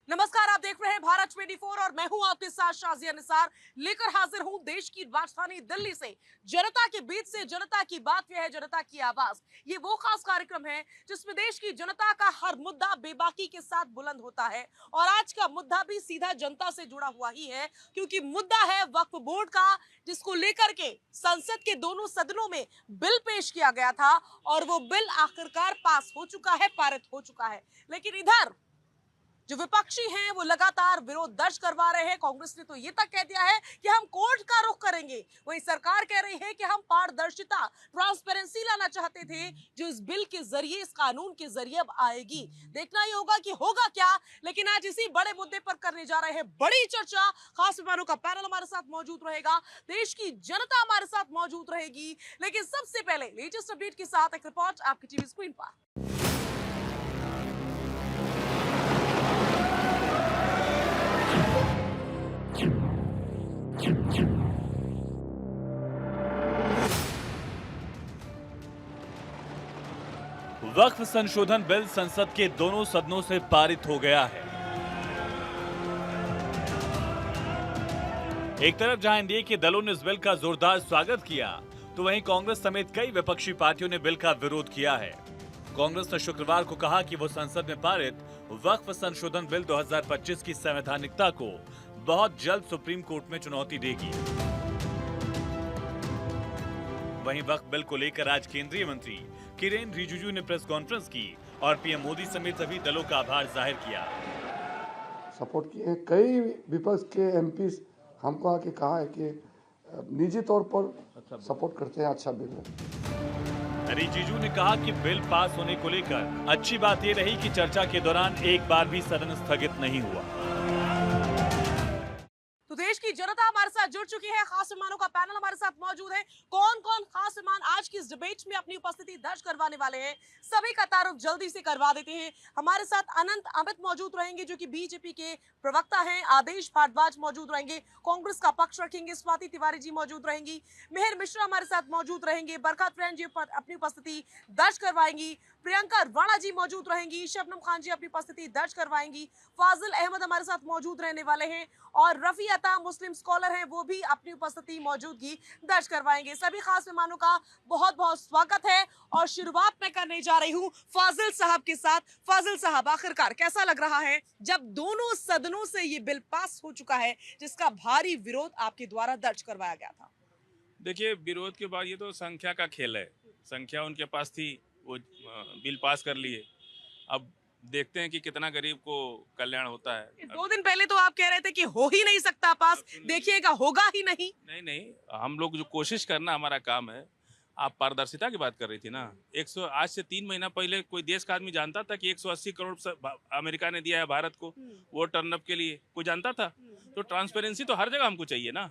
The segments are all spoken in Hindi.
नमस्कार, आप देख रहे हैं भारत 24 और मैं हूं आपके साथ शाजिया निसार। लेकर हाजिर हूं देश की राजधानी दिल्ली से जनता के बीच से जनता की बात। यह है जनता की आवाज। ये वो खास कार्यक्रम है जिसमें देश की जनता का हर मुद्दा बेबाकी के साथ बुलंद होता है। और आज का मुद्दा भी सीधा जनता से जुड़ा हुआ ही है, क्योंकि मुद्दा है वक्फ बोर्ड का, जिसको लेकर के संसद के दोनों सदनों में बिल पेश किया गया था और वो बिल आखिरकार पास हो चुका है, पारित हो चुका है। लेकिन इधर जो विपक्षी हैं वो लगातार विरोध दर्ज करवा रहे हैं। कांग्रेस ने तो ये तक कह दिया है कि हम कोर्ट का रुख करेंगे। वहीं सरकार कह रही है कि हम पारदर्शिता, ट्रांसपेरेंसी लाना चाहते थे, जो इस बिल के जरिए, इस कानून के जरिए अब आएगी। देखना ही होगा कि होगा क्या। लेकिन आज इसी बड़े मुद्दे पर करने जा रहे हैं बड़ी चर्चा। खास मेहमानों का पैनल हमारे साथ मौजूद रहेगा, देश की जनता हमारे साथ मौजूद रहेगी। लेकिन सबसे पहले लेटेस्ट अपडेट के साथ एक रिपोर्ट आपकी टीवी स्क्रीन पर। वक्फ संशोधन बिल संसद के दोनों सदनों से पारित हो गया है। एक तरफ जहां एनडीए के दलों ने इस बिल का जोरदार स्वागत किया, तो वहीं कांग्रेस समेत कई विपक्षी पार्टियों ने बिल का विरोध किया है। कांग्रेस ने शुक्रवार को कहा कि वो संसद में पारित वक्फ संशोधन बिल 2025 की संवैधानिकता को बहुत जल्द सुप्रीम कोर्ट में चुनौती देगी। वहीं वक्फ बिल को लेकर आज केंद्रीय मंत्री किरेन रिजिजू ने प्रेस कॉन्फ्रेंस की और पीएम मोदी समेत सभी दलों का आभार जाहिर किया। सपोर्ट किए हैं। कई विपक्ष के एमपी हमको आके कहा है कि निजी तौर पर सपोर्ट करते हैं। अच्छा बिल है। रिजिजू ने कहा कि बिल पास होने को लेकर अच्छी बात ये रही कि चर्चा के दौरान एक बार भी सदन स्थगित नहीं हुआ। तो देश की जनता हमारे साथ जुड़ चुकी है। खास मेहमानों का पैनल हमारे साथ मौजूद है। कौन कौन खास मेहमान आज की इस डिबेट में अपनी उपस्थिति दर्ज करवाने वाले हैं, सभी का तारुफ जल्दी से करवा देते हैं। हमारे साथ अनंत अमित मौजूद रहेंगे, जो कि बीजेपी के प्रवक्ता हैं। आदेश भारद्वाज मौजूद रहेंगे, कांग्रेस का पक्ष रखेंगे। स्वाति तिवारी जी मौजूद रहेंगी। मेहर मिश्रा हमारे साथ मौजूद रहेंगे। बरखा ट्रेन जी अपनी उपस्थिति दर्ज करवाएंगी। प्रियंका राणा जी मौजूद रहेंगी। शबनम खान जी अपनी उपस्थिति दर्ज करवाएंगी। फाजिल अहमद हमारे साथ मौजूद रहने वाले हैं और रफी अता मुस्लिम स्कॉलर हैं, वो भी अपनी उपस्थिति मौजूदगी दर्ज करवाएंगे। सभी खास मेहमानों का बहुत बहुत स्वागत है और शुरुआत मैं करने जा रही हूं फाजिल साहब के साथ। फाजिल साहब, आखिरकार कैसा लग रहा है जब दोनों सदनों से ये बिल पास हो चुका है, जिसका भारी विरोध आपके द्वारा दर्ज करवाया गया था? देखिए, विरोध के बाद ये तो संख्या का खेल है। संख्या उनके पास थी, वो बिल पास कर लिए। अब देखते हैं कि कितना गरीब को कल्याण होता है। 2 दिन पहले तो आप कह रहे थे कि हो ही नहीं सकता पास, देखिएगा होगा ही नहीं। नहीं, हम लोग जो कोशिश करना हमारा काम है। आप पारदर्शिता की बात कर रही थी ना। आज से 3 महीना पहले कोई देश का आदमी जानता था कि 180 करोड़ अमेरिका ने दिया है भारत को वोट टर्नअप के लिए? कोई जानता था? तो ट्रांसपेरेंसी तो हर जगह हमको चाहिए ना।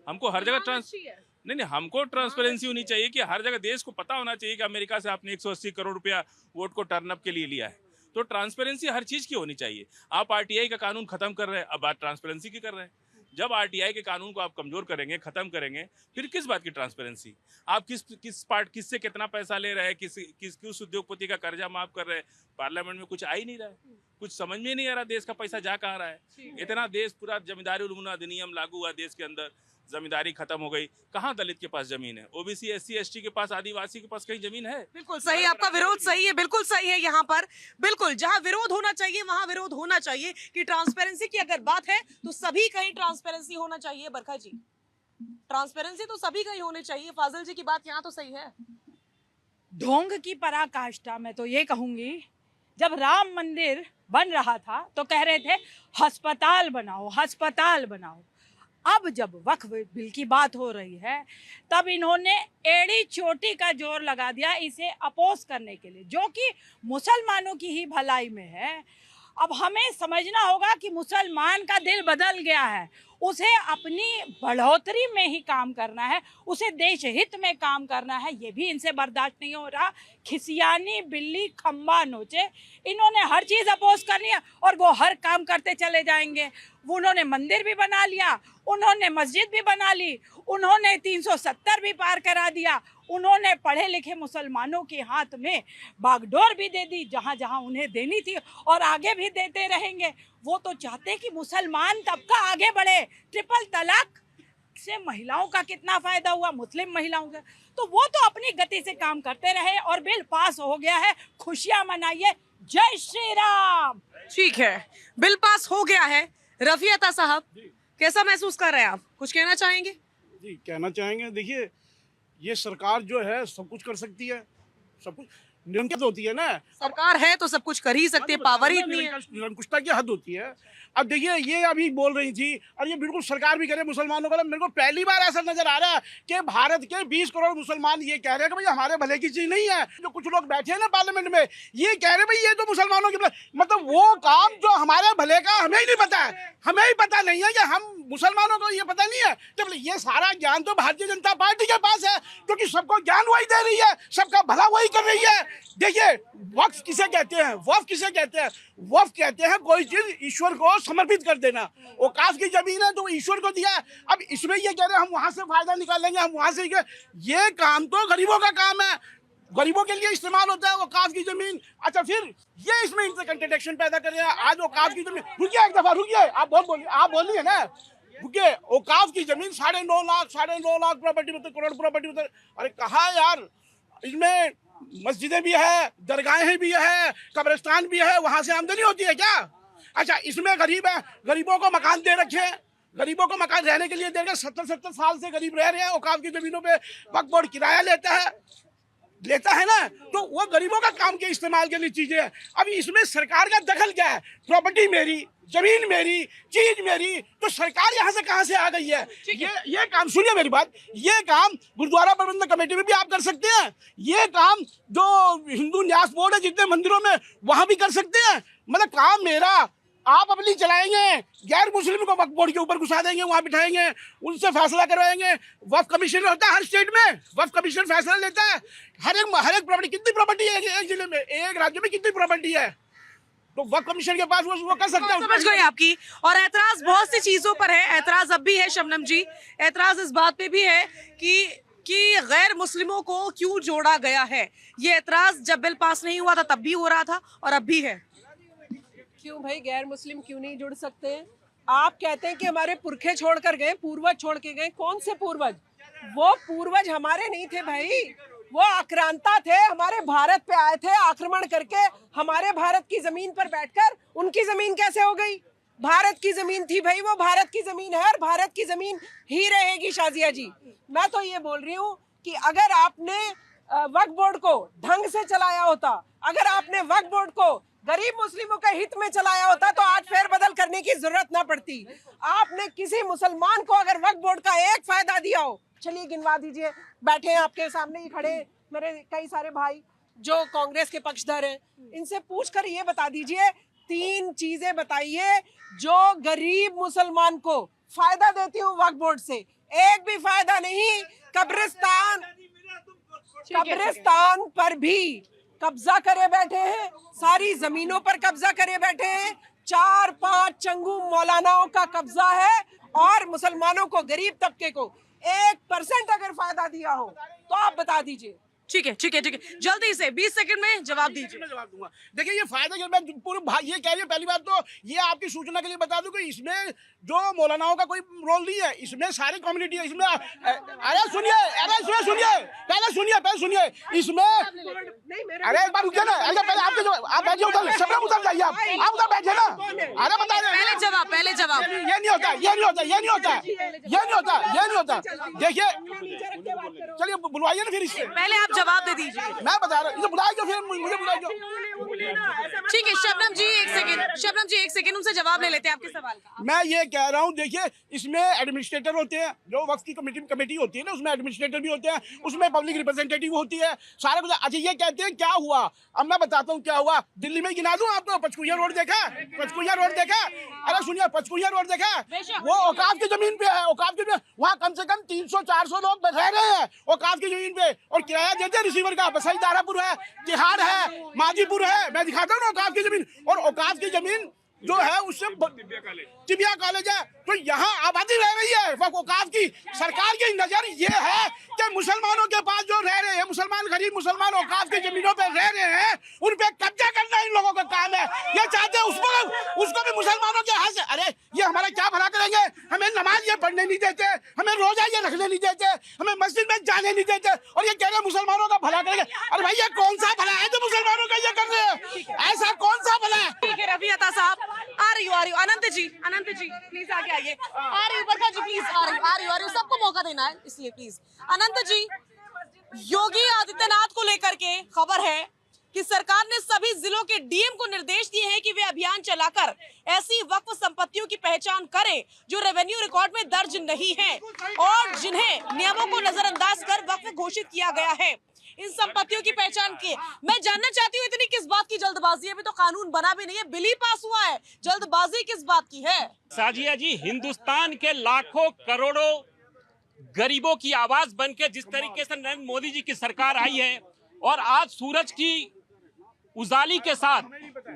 हमको हर जगह नहीं, हमको ट्रांसपेरेंसी होनी चाहिए कि हर जगह देश को पता होना चाहिए कि अमेरिका से आपने 180 करोड़ रुपया वोट को टर्नअप के लिए लिया है। तो ट्रांसपेरेंसी हर चीज की होनी चाहिए। आप आरटीआई का कानून खत्म कर रहे हैं, अब बात ट्रांसपेरेंसी की कर रहे हैं। जब आरटीआई के कानून को आप कमजोर करेंगे, खत्म करेंगे, फिर किस बात की ट्रांसपेरेंसी? आप किससे कितना पैसा ले रहे हैं, किस उद्योगपति का कर्जा माफ कर रहे हैं? पार्लियामेंट में कुछ आ ही नहीं रहा है। कुछ समझ में नहीं आ रहा देश का पैसा जा कहाँ रहा है। इतना देश पूरा जमींदारी उल्लंघन अधिनियम लागू हुआ देश के अंदर, जमींदारी खत्म हो गई। कहाँ दलित के पास जमीन है? ओबीसी, एससी, एसटी के पास, आदिवासी के पास कहीं जमीन है? बिल्कुल सही, आपका विरोध सही है, बिल्कुल सही है। यहाँ पर बिल्कुल जहाँ विरोध होना चाहिए वहां विरोध होना चाहिए कि ट्रांसपेरेंसी की अगर बात है तो सभी कहीं ट्रांसपेरेंसी होना चाहिए। बरखा जी, ट्रांसपेरेंसी तो सभी कहीं होनी चाहिए। फाजिल जी की बात यहाँ तो सही है। ढोंग की पराकाष्ठा मैं तो ये कहूंगी, जब राम मंदिर बन रहा था तो कह रहे थे अस्पताल बनाओ, अस्पताल बनाओ। अब जब वक्फ बिल की बात हो रही है तब इन्होंने एड़ी चोटी का जोर लगा दिया इसे अपोज करने के लिए, जो कि मुसलमानों की ही भलाई में है। अब हमें समझना होगा कि मुसलमान का दिल बदल गया है, उसे अपनी बढ़ोतरी में ही काम करना है, उसे देश हित में काम करना है। ये भी इनसे बर्दाश्त नहीं हो रहा। खिसियानी बिल्ली खम्बा नोचे, इन्होंने हर चीज़ अपोज करनी है और वो हर काम करते चले जाएंगे। उन्होंने मंदिर भी बना लिया, उन्होंने मस्जिद भी बना ली, उन्होंने 370 भी पार करा दिया, उन्होंने पढ़े लिखे मुसलमानों के हाथ में बागडोर भी दे दी जहाँ जहाँ उन्हें देनी थी और आगे भी देते रहेंगे। वो तो चाहते हैं कि मुसलमान तबका आगे बढ़े। ट्रिपल तलाक से महिलाओं का कितना फायदा हुआ, मुस्लिम महिलाओं का। तो वो तो अपनी गति से काम करते रहे और बिल पास हो गया है, खुशियां मनाइए। जय श्री राम। ठीक है, बिल पास हो गया है। रफी अता साहब, कैसा महसूस कर रहे हैं आप? कुछ कहना चाहेंगे? जी कहना चाहेंगे, देखिए ये सरकार जो है सब कुछ कर सकती है, सब कुछ निरंकुश होती है ना। सरकार है तो सब कुछ कर ही सकती है, पावर ही इतनी है। निरंकुशता की हद होती है। अब देखिए ये अभी बोल रही थी और ये बिल्कुल सरकार भी करे मुसलमानों का। मेरे को पहली बार ऐसा नजर आ रहा है कि भारत के 20 करोड़ मुसलमान ये कह रहे हैं कि भाई हमारे भले की चीज नहीं है। जो कुछ लोग बैठे हैं ना पार्लियामेंट में, ये कह रहे हैं भाई ये तो मुसलमानों के मतलब वो काम जो हमारे भले का हमें ही नहीं पता है, हमें ही पता नहीं है कि हम मुसलमानों को ये पता नहीं है। जब ये सारा ज्ञान तो भारतीय जनता पार्टी के पास है, क्योंकि सबको ज्ञान वही दे रही है, सबका भला वही कर रही है। देखिए वक्फ किसे कहते हैं, वक्फ किसे कहते हैं? वक्फ कहते हैं कोई चीज ईश्वर को समर्पित कर देना। औकाफ की जमीन है तो ईश्वर को दिया। अब इसमें ये कह रहे हैं हम वहां से फायदा निकालेंगे, हम वहां से, ये काम तो गरीबों का काम है, गरीबों के लिए इस्तेमाल होता है औकाफ की जमीन। अच्छा फिर ये इसमें इनसे कंट्रडिक्शन पैदा कर रहे हैं। आज औकाफ की जमीन, रुकिए एक दफा रुकिए, आप बोलिए ना, रुकिए। औकाफ की जमीन 9.5 लाख प्रॉपर्टी मतलब करोड़ प्रॉपर्टी मतलब, अरे कहा यार, इसमें मस्जिदें भी है, दरगाहें भी है, कब्रिस्तान भी है, वहां से आमदनी होती है क्या? अच्छा इसमें गरीब है, गरीबों को मकान दे रखे हैं, गरीबों को मकान रहने के लिए दे रखे। 70 साल से गरीब रह रहे हैं, औकाफ की जमीनों पे वक्फ बोर्ड किराया लेता है ना, तो वो गरीबों का काम के इस्तेमाल के लिए चीजें हैं। अब इसमें सरकार का दखल क्या है? प्रॉपर्टी मेरी, जमीन मेरी, चीज मेरी, तो सरकार यहाँ से कहाँ से आ गई है? ये काम, सुनिए मेरी बात, ये काम गुरुद्वारा प्रबंधक कमेटी में भी आप कर सकते हैं, ये काम जो हिंदू न्यास बोर्ड है जितने मंदिरों में वहां भी कर सकते हैं। मतलब काम मेरा, आप अपनी चलाएंगे, गैर मुस्लिम को वक्फ बोर्ड के ऊपर घुसा देंगे, वहां बिठाएंगे, उनसे फैसला करवाएंगे। वक्फ कमीशन होता है हर स्टेट में, वक्फ कमीशन फैसला लेता है। हर एक प्रॉपर्टी, कितनी प्रॉपर्टी है एक जिले में, एक राज्य में कितनी प्रॉपर्टी है, तो वक्फ कमीशन के पास वो कर सकता है। समझ गई आपकी। और ऐतराज बहुत सी चीजों पर है, ऐतराज अब भी है शबनम जी, ऐतराज इस बात पे भी है कि गैर मुस्लिमों को क्यों जोड़ा गया है। ये ऐतराज जब बिल पास नहीं हुआ था तब भी हो रहा था और अब भी है। क्यों भाई गैर मुस्लिम क्यों नहीं जुड़ सकते हैं? आप कहते हैं कि हमारे पुरखे छोड़ कर गए, पूर्वज छोड़ के गए। कौन से पूर्वज? वो पूर्वज हमारे नहीं थे भाई, वो आक्रांता थे, हमारे भारत पे आए थे आक्रमण करके, हमारे भारत की जमीन पर बैठकर उनकी जमीन कैसे हो गई? भारत की जमीन थी भाई, वो भारत की जमीन है और भारत की जमीन ही रहेगी। शाजिया जी, मैं तो ये बोल रही हूँ कि अगर आपने वक्फ बोर्ड को ढंग से चलाया होता, अगर आपने वक्फ बोर्ड को गरीब मुस्लिमों के हित में चलाया होता तो आज फेरबदल करने की जरूरत ना पड़ती। आपने किसी मुसलमान को अगर वक्फ बोर्ड का एक फायदा दिया हो, चलिए गिनवा दीजिए, बैठे हैं आपके सामने ही खड़े मेरे कई सारे भाई जो कांग्रेस के पक्षधर हैं, इनसे पूछकर ये बता दीजिए, 3 चीजें बताइए जो गरीब मुसलमान को फायदा देती हूँ वक्फ बोर्ड से। एक भी फायदा नहीं। कब्रिस्तान पर भी कब्जा करे बैठे हैं, सारी जमीनों पर कब्जा करे बैठे हैं, 4-5 चंगू मौलानाओं का कब्जा है और मुसलमानों को, गरीब तबके को 1% अगर फायदा दिया हो तो आप बता दीजिए। ठीक है, जल्दी से 20 सेकंड में जवाब दीजिए। मैं जवाब दूंगा। देखिए ये फायदा के, मैं पूरे ये कह रही हूँ, पहली बात तो ये आपकी सूचना के लिए बता दूं कि इसमें जो मौलानाओं का कोई रोल नहीं है, इसमें सारी कम्युनिटी है इसमें। अरे सुनिए, पहले सुनिए, इसमें अरे एक बार रुकिए ना, पहले आपके जो आप बैठिए उधर, शबनम उधर जाइए, आप उधर बैठिए ना। अरे बता रहे, पहले जवाब। ये नहीं होता। देखिए चलिए बुलवाइए ना फिर इससे, पहले आप जवाब दे दीजिए। मैं बता रहा हूँ, बुलाइए फिर मुझे बुलाइए। ठीक है शबनम जी एक सेकंड उनसे जवाब ले लेते हैं आपके सवाल का। मैं ये कह रहा हूँ, देखिए इसमें एडमिनिस्ट्रेटर होते हैं, जो वक्फ की कमेटी होती है ना, उसमें एडमिनिस्ट्रेटर भी होते हैं, उसमें पब्लिक रिप्रेजेंटेटिव होती है, सारा कुछ। अच्छा ये कहते हैं क्या हुआ, अब मैं बताता हूँ क्या हुआ। दिल्ली में गिना दूं आपको, पंचकुला रोड देखा? अरे सुनिए, पंचकुला रोड देखा? वो औकाफ की जमीन पे है, औकाफ की, वहाँ कम से कम 300-400 लोग रह रहे हैं औकाफ की जमीन पे, और किराया देते हैं रिसीवर का। बसई दारापुर है, तिहाड़ है, माजीपुर है, मैं दिखाता हूँ ना औकाफ की जमीन। और औकाफ की जमीन जो है उससे टिबिया कॉलेज है, तो यहाँ आबादी रह रही है वक्फ औकाफ की। सरकार की नजर ये है कि मुसलमानों के पास जो रह रहे हैं, मुसलमान गरीब मुसलमान औकाफ की जमीनों पे रह रहे हैं, उन पे कब्जा करना इन लोगों का काम है। ये चाहते हैं उसको भी मुसलमानों के हाथ से। अरे ये हमारा क्या भला करेंगे? हमें नमाज ये पढ़ने नहीं देते, हमें रोजा ये रखने नहीं देते, हमें मस्जिद में जाने नहीं देते, और ये कह रहे हैं मुसलमानों का भला करेंगे। अरे भाई ये कौन सा भला है जो मुसलमानों का ये कर रहे हैं? ऐसा कौन सा भला है? ठीक है रफी अता साहब, आ रही हो अनंत जी प्लीज आगे आइए। आ रही ऊपर का जी प्लीज, आ रही हो सबको मौका देना है इसलिए प्लीज। अनंत जी, योगी आदित्यनाथ को लेकर के खबर है कि सरकार ने सभी जिलों के डीएम को निर्देश दिए हैं कि वे अभियान चलाकर ऐसी वक्फ संपत्तियों की पहचान करें जो रेवेन्यू रिकॉर्ड में दर्ज नहीं है और जिन्हें नियमों को नजरअंदाज कर वक्फ घोषित किया गया है। इन संपत्तियों की पहचान की मैं जानना चाहती हूँ, इतनी किस बात की जल्दबाजी है? अभी तो कानून बना भी नहीं है, बिल ही पास हुआ है, जल्दबाजी किस बात की है? साजिया जी, हिंदुस्तान के लाखों करोड़ों गरीबों की आवाज बनके जिस तरीके से नरेंद्र मोदी जी की सरकार आई है और आज सूरज की उजाली के साथ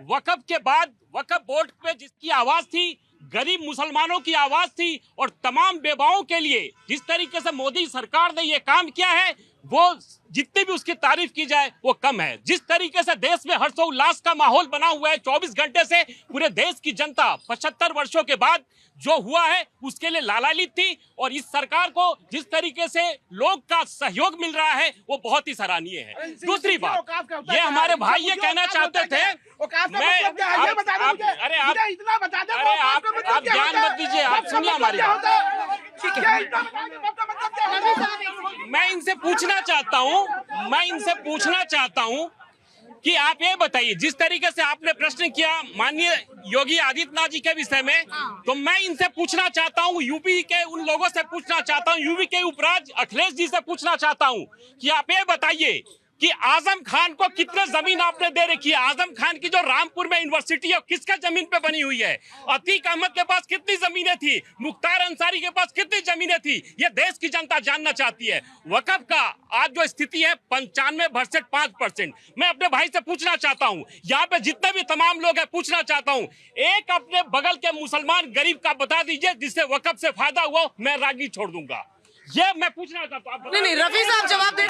वक्फ के बाद वक्फ बोर्ड पे जिसकी आवाज थी, गरीब मुसलमानों की आवाज थी और तमाम बेवाओं के लिए जिस तरीके से मोदी सरकार ने ये काम किया है, वो जितनी भी उसकी तारीफ की जाए वो कम है। जिस तरीके से देश में हर्षोल्लास का माहौल बना हुआ है, 24 घंटे से पूरे देश की जनता 75 वर्षों के बाद जो हुआ है उसके लिए लालायित थी, और इस सरकार को जिस तरीके से लोग का सहयोग मिल रहा है वो बहुत ही सराहनीय है। दूसरी बात, ये हमारे भाई ये कहना चाहते थे, अरे आप ध्यान मत दीजिए, आप सुनिए हमारी बात। मैं इनसे पूछना चाहता हूँ कि आप ये बताइए, जिस तरीके से आपने प्रश्न किया माननीय योगी आदित्यनाथ जी के विषय में, तो मैं इनसे पूछना चाहता हूँ, यूपी के उन लोगों से पूछना चाहता हूँ, यूपी के उपराज्य अखिलेश जी से पूछना चाहता हूँ कि आप ये बताइए कि आजम खान को कितने जमीन आपने दे रखी है? आजम खान की जो रामपुर में यूनिवर्सिटी है किसका जमीन पे बनी हुई है? अतीक अहमद के पास कितनी जमीनें थी? मुख्तार अंसारी के पास कितनी जमीनें थी? ये देश की जनता जानना चाहती है। वक्फ का आज जो स्थिति है 95.5%। मैं अपने भाई से पूछना चाहता हूँ, यहाँ पे जितने भी तमाम लोग हैं, पूछना चाहता हूँ, एक अपने बगल के मुसलमान गरीब का बता दीजिए जिससे वक्फ से फायदा हुआ, मैं राजनीति छोड़ दूंगा। ये मैं पूछना चाहता हूँ। नहीं रफी साहब जवाब दे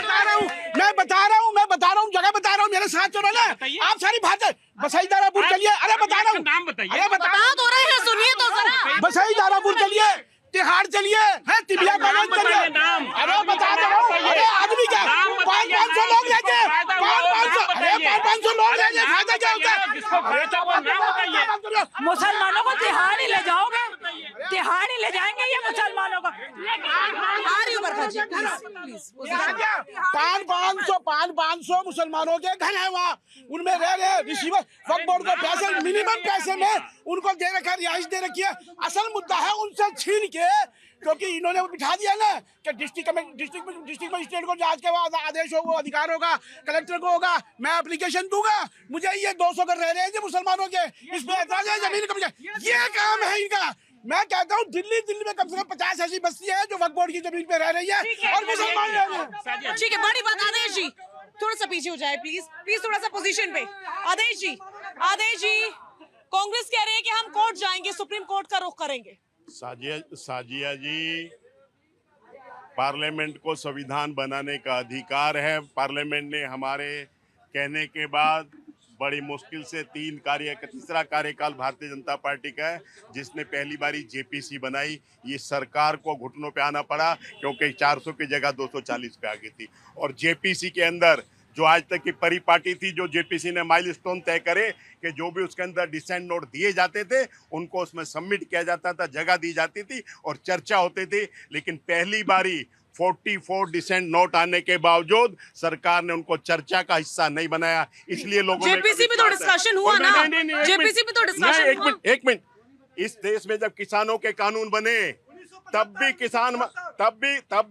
मैं बता रहा हूँ, जगह बता रहा हूँ, मेरे साथ चलो ना। आप सारी बातें बसई दारापुर चलिए। अरे बता रहा हूँ, नाम बताइए। अरे बता तो रहे हैं, सुनिए तो जरा। बसई दारापुर चलिए, तिहाड़ चलिए, है तिबिया कॉलेज चलिए। अरे बता रहा हूँ, अरे आदमी क्या 500 लोग रहते हैं, 500 लोग रहते हैं, फायदा क्या होता है? मुसलमानों को तिहाड़ ही ले जाओगे? तिहाड़ ही ले जाएंगे ये मुसलमानों को? 500 मुसलमानों के घर है वहाँ, उनमें रह रहे रिसीवर वक्फ बोर्ड को पैसे मिनिमम पैसे में उनको दे रखा, रिहाइश दे रखी है। असल मुद्दा है उनसे छीन के, क्योंकि इन्होंने वो बिठा दिया ना कि डिस्ट्रिक्ट मजिस्ट्रेट को आज के बाद आदेश होगा, अधिकार होगा, कलेक्टर को होगा, मैं एप्लीकेशन दूंगा, मुझे ये 200 घर रह रहे हैं मुसलमानों के, इसमें ऐतराज है, जमीन कब्जा, ये काम है इनका। मैं कहता हूँ दिल्ली में कम से कम 50 ऐसी बस्तियां हैं जो वक्फ बोर्ड की जमीन पे रह रही है और मुसलमान रह रहे हैं। ठीक है, बड़ी बात। आदेश जी थोड़ा सा पीछे हो जाए प्लीज थोड़ा सा पोजीशन पे। आदेश जी कांग्रेस कह रही है कि हम कोर्ट जाएंगे, सुप्रीम कोर्ट का रुख करेंगे। साजिया जी, पार्लियामेंट को संविधान बनाने का अधिकार है। पार्लियामेंट ने हमारे कहने के बाद बड़ी मुश्किल से तीसरा कार्यकाल भारतीय जनता पार्टी का है, जिसने पहली बारी जेपीसी बनाई। ये सरकार को घुटनों पे आना पड़ा क्योंकि 400 की जगह 240 पे आ गई थी। और जेपीसी के अंदर जो आज तक की परिपाटी थी, जो जेपीसी ने माइलस्टोन तय करे कि जो भी उसके अंदर डिसेंट नोट दिए जाते थे उनको उसमें सबमिट किया जाता था, जगह दी जाती थी और चर्चा होती थी। लेकिन पहली बारी 44 डिसेंट नोट आने के बावजूद सरकार ने उनको चर्चा का हिस्सा नहीं बनाया, इसलिए लोगों में जेपीसी में तो डिस्कशन हुआ ना, जेपीसी में तो डिस्कशन हुआ। एक मिनट, इस देश में जब किसानों के कानून बने तब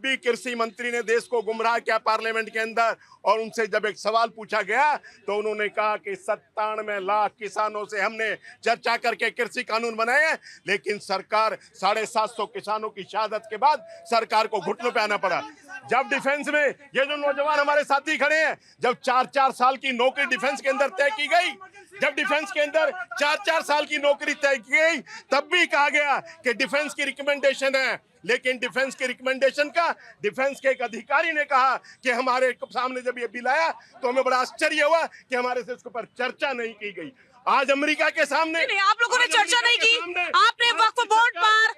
भी कृषि मंत्री ने देश को गुमराह किया पार्लियामेंट के अंदर, और उनसे जब एक सवाल पूछा गया तो उन्होंने कहा कि 97 लाख किसानों से हमने चर्चा करके कृषि कानून बनाए, लेकिन सरकार 750 किसानों की शहादत के बाद सरकार को घुटनों पे आना पड़ा। जब डिफेंस में ये जो नौजवान हमारे साथी खड़े हैं, जब 4-4 साल की नौकरी डिफेंस के अंदर तय की गई जब डिफेंस के अंदर 4-4 साल की नौकरी तय की गई तब भी कहा गया कि डिफेंस की रिकमेंडेशन है, लेकिन डिफेंस के रिकमेंडेशन का डिफेंस के एक अधिकारी ने कहा कि हमारे सामने जब ये बिल आया तो हमें बड़ा आश्चर्य हुआ कि हमारे से इसके ऊपर चर्चा नहीं की गई। आज अमेरिका के सामने नहीं, आप लोगों ने चर्चा नहीं की। आपने वक्फ बोर्ड पर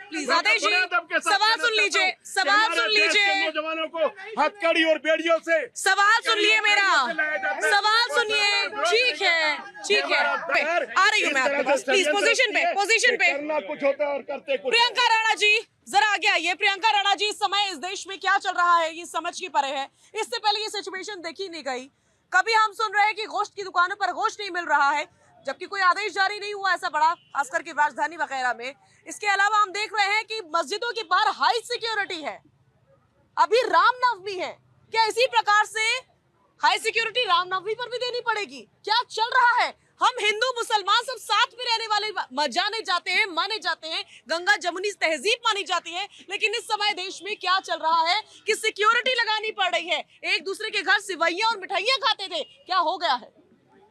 प्लीज आदेश जी सवाल सुन लीजिए, नौजवानों को हथकड़ी और बेड़ियों से सवाल सुन लिए मेरा सवाल सुनिए। ठीक है आ रही हूँ मैं आपके पास, प्लीज पोजीशन पे करना कुछ होता है और करते कुछ। प्रियंका राणा जी जरा आगे आइए। प्रियंका राणा जी, इस समय इस देश में क्या चल रहा है ये समझ के परे है। इससे पहले ये सिचुएशन देखी नहीं गई। कभी हम सुन रहे हैं कि गोश्त की दुकानों पर गोश्त नहीं मिल रहा है, जबकि कोई आदेश जारी नहीं हुआ ऐसा बड़ा, खासकर की राजधानी वगैरह में। इसके अलावा हम देख रहे हैं कि मस्जिदों के बाहर हाई सिक्योरिटी है। अभी रामनवमी है, क्या इसी प्रकार से हाई सिक्योरिटी रामनवमी पर भी देनी पड़ेगी? क्या चल रहा है? हम हिंदू मुसलमान सब साथ में रहने वाले जाने जाते हैं, माने जाते हैं, गंगा जमुनी तहजीब मानी जाती है, लेकिन इस समय देश में क्या चल रहा है कि सिक्योरिटी लगानी पड़ रही है। एक दूसरे के घर सिवैयां और मिठाइयां खाते थे, क्या हो गया है?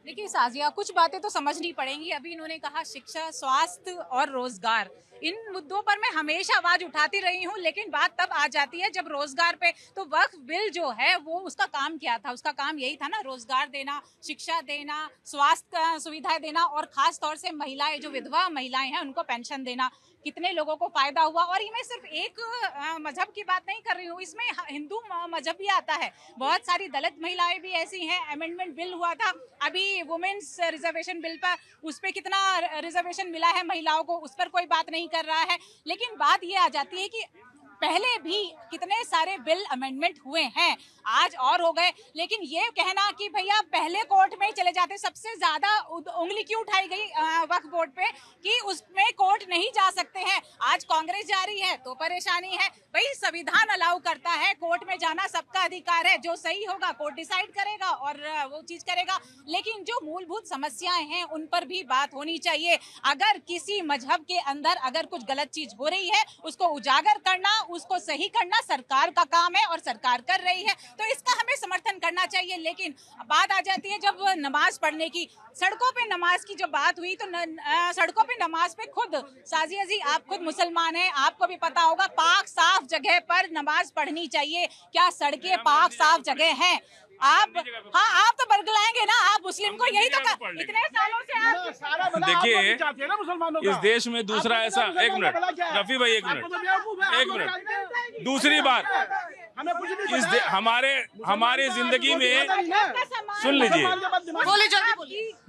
देखिए साजिया, कुछ बातें तो समझनी पड़ेंगी। अभी इन्होंने कहा शिक्षा, स्वास्थ्य और रोजगार, इन मुद्दों पर मैं हमेशा आवाज उठाती रही हूँ, लेकिन बात तब आ जाती है जब रोजगार पे। तो वक्फ बिल जो है वो उसका काम क्या था? उसका काम यही था ना, रोजगार देना, शिक्षा देना, स्वास्थ्य सुविधाएं देना, और खास तौर से महिलाएं, जो विधवा महिलाएं हैं, उनको पेंशन देना। कितने लोगों को फायदा हुआ। और ये मैं सिर्फ एक मजहब की बात नहीं कर रही हूँ, इसमें हिंदू मजहब भी आता है। बहुत सारी दलित महिलाएं भी ऐसी हैं। अमेंडमेंट बिल हुआ था अभी वुमेन्स रिजर्वेशन बिल पर, उस पर कितना रिजर्वेशन मिला है महिलाओं को, उस पर कोई बात नहीं कर रहा है। लेकिन बात ये आ जाती है कि पहले भी कितने सारे बिल अमेंडमेंट हुए हैं, आज और हो गए। लेकिन ये कहना कि भैया पहले कोर्ट में ही चले जाते, सबसे ज्यादा उंगली क्यों उठाई गई वक्फ बोर्ड पे कि उसमें कोर्ट नहीं जा सकते हैं। आज कांग्रेस जा रही है तो परेशानी है। भाई संविधान अलाउ करता है, कोर्ट में जाना सबका अधिकार है। जो सही होगा कोर्ट डिसाइड करेगा और वो चीज करेगा। लेकिन जो मूलभूत समस्याएं हैं उन पर भी बात होनी चाहिए। अगर किसी मजहब के अंदर अगर कुछ गलत चीज हो रही है, उसको उजागर करना, उसको सही करना सरकार का काम है और सरकार कर रही है, तो इसका हमें समर्थन करना चाहिए। लेकिन बात आ जाती है जब नमाज पढ़ने की, सड़कों पे नमाज की जब बात हुई तो सड़कों पे नमाज पे खुद साजिया जी, आप खुद मुसलमान हैं, आपको भी पता होगा पाक साफ जगह पर नमाज पढ़नी चाहिए। क्या सड़कें पाक साफ जगह हैं? आप तो बरगलाएंगे ना, आप मुस्लिम को यही तो इतने सालों से आप देखिए इस देश में दूसरा ऐसा, एक मिनट रफी भाई, एक मिनट, दूसरी बात हमारे जिंदगी में सुन लीजिए,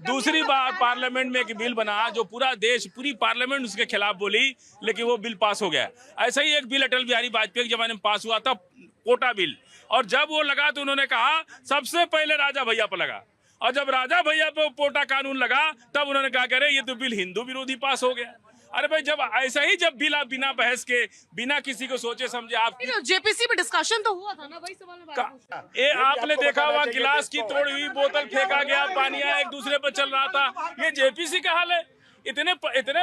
दूसरी बार पार्लियामेंट में एक बिल बना जो पूरा देश, पूरी पार्लियामेंट उसके खिलाफ बोली, लेकिन वो बिल पास हो गया। ऐसा ही एक बिल अटल बिहारी वाजपेयी के जमाने में पास हुआ था, कोटा बिल, और जब वो लगा तो उन्होंने कहा सबसे पहले राजा भैया पर लगा, और जब राजा भैया पे कोटा कानून लगा तब उन्होंने कहा करे ये तो बिल हिंदू विरोधी पास हो गया। अरे भाई, जब ऐसा ही जब बिल आप बिना बहस के, बिना किसी को सोचे समझे, आप जेपीसी में डिस्कशन तो हुआ था ना, वही सवाल ये आपने देखा हुआ गिलास की तोड़ी हुई बोतल फेंका गया, पानी एक दूसरे पर चल रहा था। ये जेपीसी का हाल है। इतने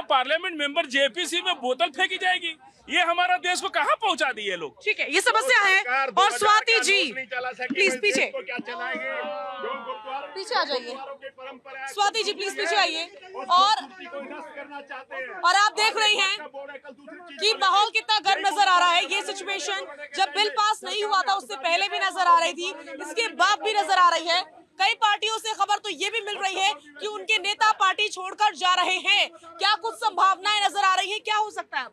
पार्लियामेंट मेंबर जेपीसी में बोतल फेंकी जाएगी, ये हमारा देश को कहाँ पहुँचा दिए लोग। ठीक है, ये समस्या है। और स्वाति जी प्लीज पीछे आ जाइए, स्वाति जी प्लीज पीछे आइए। और आप देख रही हैं कि माहौल कितना गर्म नजर आ रहा है। ये सिचुएशन जब बिल पास नहीं हुआ था उससे पहले भी नजर आ रही थी, इसके बाद भी नजर आ रही है। कई पार्टियों से खबर तो ये भी मिल रही है कि उनके नेता पार्टी छोड़कर जा रहे हैं। क्या कुछ संभावनाएं नजर आ रही है? क्या हो सकता है?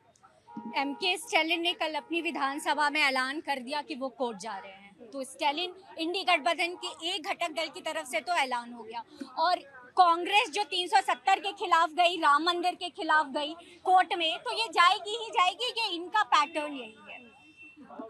एमके स्टैलिन ने कल अपनी विधानसभा में ऐलान कर दिया कि वो कोर्ट जा रहे हैं, तो स्टैलिन इंडी गठबंधन के एक घटक दल की तरफ से तो ऐलान हो गया। और कांग्रेस जो 370 के खिलाफ गई, राम मंदिर के खिलाफ गई कोर्ट में, तो ये जाएगी ही जाएगी, ये इनका पैटर्न यही है।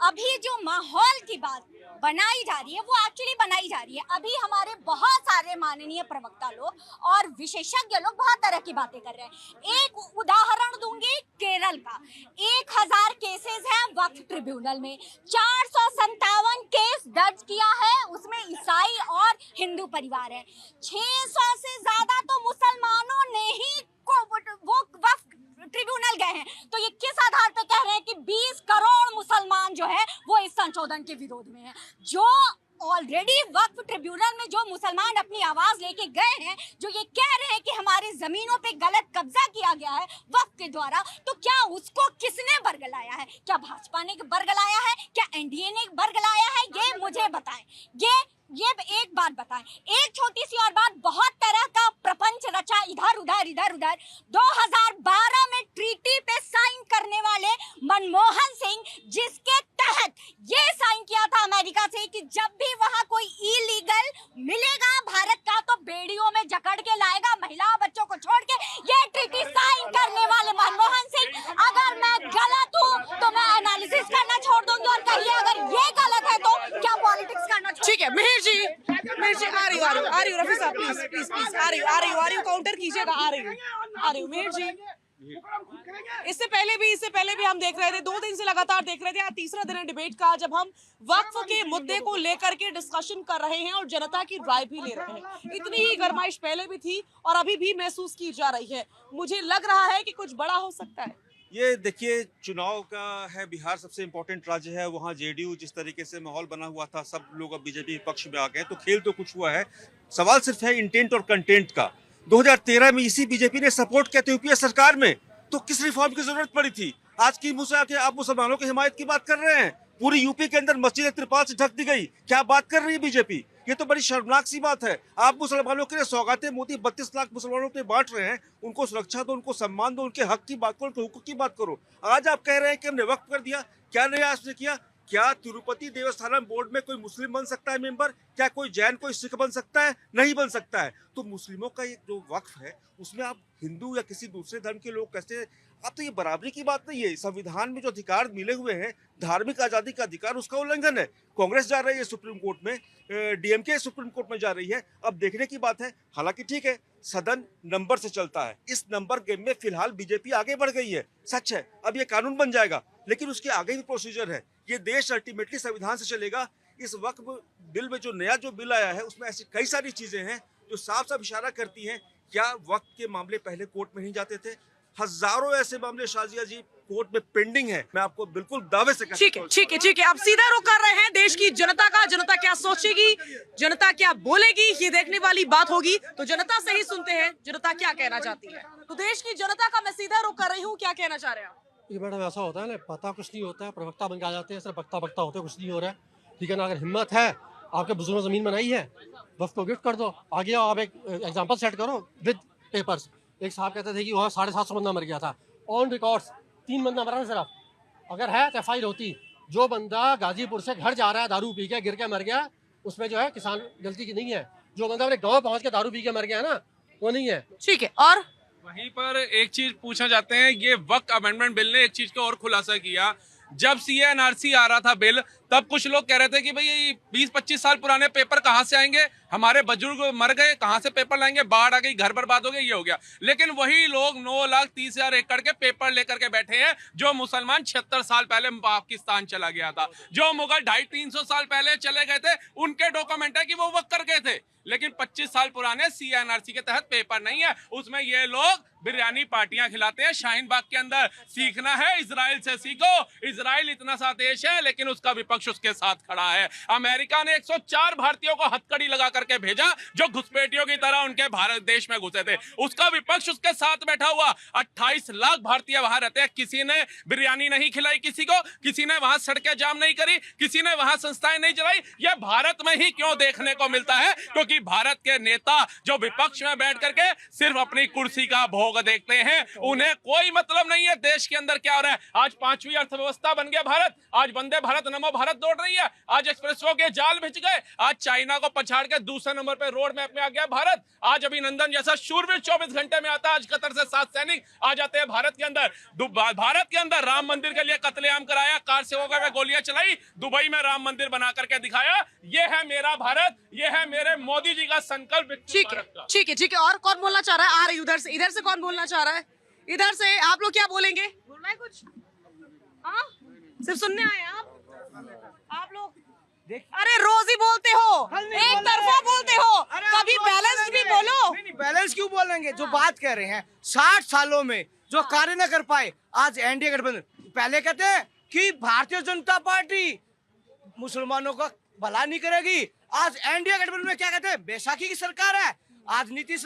अभी जो माहौल की बात बनाई जा रही है वो एक्चुअली बनाई जा रही है। अभी हमारे बहुत सारे माननीय प्रवक्ता लोग और विशेषज्ञ लोग बहुत तरह की बातें कर रहे हैं। एक उदाहरण दूंगी केरल का, 1000 केसेस हैं वक्फ ट्रिब्यूनल में, 457 केस दर्ज किया है, उसमें ईसाई और हिंदू परिवार है। 600 से ज्यादा तो मुसलमानों ने ही वो वक्फ ट्रिब्यूनल गए हैं। तो ये किस आधार पे कह रहे हैं कि 20 करोड़ मुसलमान जो है वो इस संशोधन के विरोध में है? जो ऑलरेडी वक्फ ट्रिब्यूनल में जो मुसलमान अपनी आवाज लेके गए हैं, जो ये कह रहे हैं कि हमारी जमीनों पे गलत कब्जा किया गया है वक्त के द्वारा, तो क्या उसको किसने बरगलाया है? क्या भाजपा ने बरगलाया है? क्या एनडीए ने बरगलाया है? ये मुझे बताएं। ये एक बात बताएं। एक छोटी सी और बात, बहुत तरह का प्रपंच रचा इधर उधर 2012 में ट्रीटी पे साइन करने वाले मनमोहन सिंह, जिसके तहत ये साइन किया था अमेरिका से कि जब भी वहां कोई इलीगल मिलेगा भारत का तो बेड़ियों में जकड़ के लाएगा, महिला बच्चों को छोड़ के। ये ट्रीटी साइन करने वाले मनमोहन सिंह, अगर मैं गलत हूँ तो मैं एनालिसिस करना छोड़ दूंगी, और कहिए अगर ये गलत है तो क्या पॉलिटिक्स करना छोड़। ठीक है मिहिर जी आ रही हूँ रफी साहब, प्लीज आ रही हूँ काउंटर कीजिएगा। आ रही हूँ मिहिर जी। इससे पहले भी हम देख रहे थे, 2 दिन से लगातार देख रहे थे, आज तीसरा दिन है डिबेट का, जब हम वक्फ के मुद्दे को लेकर के डिस्कशन कर रहे हैं और जनता की राय भी ले रहे हैं। इतनी ही गरमाइश पहले भी थी और अभी भी महसूस की जा रही है। मुझे लग रहा है कि कुछ बड़ा हो सकता है। ये देखिए, चुनाव का है, बिहार सबसे इम्पोर्टेंट राज्य है, वहाँ जेडीयू जिस तरीके से माहौल बना हुआ था, सब लोग अब बीजेपी पक्ष में आ गए, तो खेल तो कुछ हुआ है। सवाल सिर्फ है इंटेंट और कंटेंट का। 2013 में इसी बीजेपी ने सपोर्ट किया था यूपीए सरकार में, तो किस रिफॉर्म की जरूरत पड़ी थी? आज की मुझसे आके आप मुसलमानों की हिमायत की बात कर रहे हैं। पूरी यूपी के अंदर मस्जिद त्रिपाल से ढक दी गई, क्या बात कर रही है बीजेपी? ये तो बड़ी शर्मनाक सी बात है। आप मुसलमानों के लिए सौगातें मोदी 32 लाख मुसलमानों पे बांट रहे हैं, उनको सुरक्षा दो, उनको सम्मान दो, उनके हक की बात करो, उनके हुकूक की बात करो। आज आप कह रहे हैं कि हमने वक्त कर दिया, क्या नया आपने किया? क्या तिरुपति देवस्थानम बोर्ड में कोई मुस्लिम बन सकता है मेंबर? क्या कोई जैन, कोई सिख बन सकता है? नहीं बन सकता है। तो मुस्लिमों का एक जो वक्फ है उसमें आप हिंदू या किसी दूसरे धर्म के लोग कैसे? अब तो ये बराबरी की बात नहीं है। संविधान में जो अधिकार मिले हुए हैं, धार्मिक आजादी का अधिकार, उसका उल्लंघन है। कांग्रेस जा रही है सुप्रीम कोर्ट में, डीएमके सुप्रीम कोर्ट में जा रही है। अब देखने की बात है। हालांकि ठीक है, सदन नंबर से चलता है, इस नंबर गेम में फिलहाल बीजेपी आगे बढ़ गई है, सच है। अब ये कानून बन जाएगा, लेकिन उसके आगे भी प्रोसीजर है। ये देश अल्टीमेटली संविधान से चलेगा। इस वक्त बिल में जो बिल आया है उसमें ऐसी कई सारी चीजें हैं जो साफ साफ इशारा करती हैं। क्या वक्त के मामले पहले कोर्ट में नहीं जाते थे? हजारों ऐसे मामले शाजिया जी कोर्ट में पेंडिंग है। मैं आपको बिल्कुल दावे से ठीक है अब सीधा रुख कर रहे हैं देश की जनता का। जनता क्या सोचेगी, जनता क्या बोलेगी, ये देखने वाली बात होगी। तो जनता से ही सुनते हैं जनता क्या कहना चाहती है। तो देश की जनता का मैं सीधा रुख कर रही हूँ, क्या कहना चाह रहे हैं? ये मैडम ऐसा होता है ना, पता कुछ नहीं होता है, प्रवक्ता बन के आ जाते हैं, सिर्फ बकता होते हैं, कुछ नहीं हो रहा है। ठीक है ना, अगर हिम्मत है, आपके बुजुर्गों जमीन बनाई है, वक्त को गिफ्ट कर दो, आगे आओ, आप एक एग्जांपल सेट करो विद पेपर्स। एक साहब कहते थे कि वहाँ 750 बंदा मर गया था, ऑन रिकॉर्ड्स 3 बंदा मरा सिर्फ। अगर है तो एफआईआर होती। जो बंदा गाजीपुर से घर जा रहा है दारू पी के गिर के मर गया, उसमें जो है किसान गलती की नहीं है। जो बंदा अपने गाँव पहुँच के दारू पी के मर गया ना, वो नहीं है। ठीक है। और वहीं पर एक चीज पूछना चाहते हैं, ये वक्त अमेंडमेंट बिल ने एक चीज का और खुलासा किया। जब सीएनआरसी आ रहा था बिल, तब कुछ लोग कह रहे थे कि भाई ये 20-25 साल पुराने पेपर कहाँ से आएंगे, हमारे बुजुर्ग मर गए, कहाँ से पेपर लाएंगे, बाढ़ आ गई, घर बर्बाद हो गए, ये हो गया। लेकिन वही लोग 9,30,000 एकड़ के पेपर लेकर के बैठे हैं, जो मुसलमान 76 साल पहले पाकिस्तान चला गया था, जो मुगल 250-300 साल पहले चले गए थे, उनके डॉक्यूमेंट है कि वो वक्त कर गए थे। लेकिन 25 साल पुराने सीएनआरसी के तहत पेपर नहीं है, उसमें ये लोग बिरयानी पार्टियां खिलाते हैं शाहीन बाग के अंदर। सीखना है इजराइल से सीखो। इजराइल इतना सा देश है लेकिन उसका विपक्ष उसके साथ खड़ा है। अमेरिका ने 104 भारतीयों को हथकड़ी लगा करके भेजा, जो घुसपैठियों की तरह उनके भारत देश में घुसे थे, उसका विपक्ष उसके साथ बैठा हुआ। 28 लाख भारतीय वहां रहते हैं, किसी ने बिरयानी नहीं खिलाई किसी को, किसी ने वहां सड़कें जाम नहीं करी, किसी ने वहां संस्थाएं नहीं चलाई। यह भारत में ही क्यों देखने को मिलता है? क्योंकि भारत के नेता जो विपक्ष में बैठ करके सिर्फ अपनी कुर्सी का भोग देखते हैं, उन्हें कोई मतलब नहीं है देश के अंदर क्या हो रहा है। आज 5वीं अर्थव्यवस्था बन गया भारत, आज वंदे भारत नमो भारत दौड़ रही है, आज एक्सप्रेसवे के जाल बिछ गए, आज चाइना को पछाड़ के दूसरे नंबर पे रोड मैप में आ गया भारत। आज अभिनंदन जैसा शूरवीर 24 घंटे में आता है, आज कतर से 7 सैनिक आ जाते हैं भारत के अंदर। भारत के अंदर राम मंदिर के लिए कत्लेआम कराया, कार सेवकों में गोलियां चलाई, दुबई में राम मंदिर बना करके दिखाया। ये है मेरा भारत, ये है मेरे मोदी जी का संकल्प। ठीक है। और कौन बोलना चाह रहा है? आ रही इधर से कौन बोलना चाह रहा है? इधर से आप लोग क्या बोलेंगे? बोलना है कुछ? हाँ, सिर्फ सुनने आए आप लोग? अरे रोज ही बोलते हो, एक तरफा बोलते हो, कभी बैलेंस भी बोलो। नहीं, बैलेंस क्यों बोलेंगे? जो बात कह रहे हैं 60 सालों में जो कार्य न कर पाए, आज एनडीए गठबंधन। पहले कहते हैं कि भारतीय जनता पार्टी मुसलमानों का भला नहीं करेगी, आज एनडीए गठबंधन में क्या कहते हैं, बैसाखी की सरकार है। आज नीतीश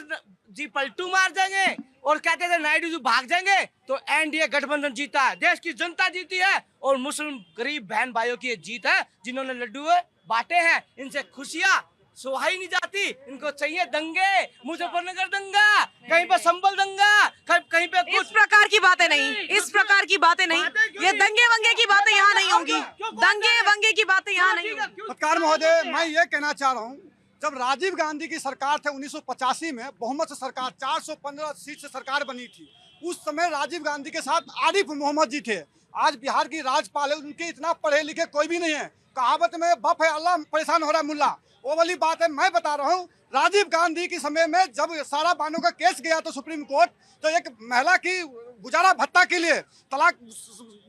जी पलटू मार देंगे और कहते थे नायडू जी भाग जाएंगे, तो एनडीए गठबंधन जीता है, देश की जनता जीती है और मुस्लिम गरीब बहन भाइयों की जीत है, जिन्होंने लड्डू बांटे हैं। इनसे खुशियां सुहाई नहीं जाती, इनको चाहिए दंगे, मुजफ्फरनगर दंगा, कहीं पे संभल दंगा, कहीं पे इस प्रकार की बातें नहीं, इस प्रकार की बातें नहीं, ये दंगे वंगे की बातें यहाँ नहीं होंगी, दंगे वंगे की बातें यहाँ नहीं होंगी। पत्रकार महोदय, मैं ये कहना चाह रहा हूँ, जब राजीव गांधी की सरकार थे 1985 में, बहुमत से सरकार 415 सीट से सरकार बनी थी, उस समय राजीव गांधी के साथ आरिफ मोहम्मद जी थे। आज बिहार की राज्यपाल है, उनके इतना पढ़े लिखे कोई भी नहीं है। कहावत में बफ है अल्लाह परेशान हो रहा है मुल्ला, वो वाली बात है। मैं बता रहा हूँ, राजीव गांधी के समय में जब सारा बानो का केस गया तो सुप्रीम कोर्ट, तो एक महिला की गुजारा भत्ता के लिए, तलाक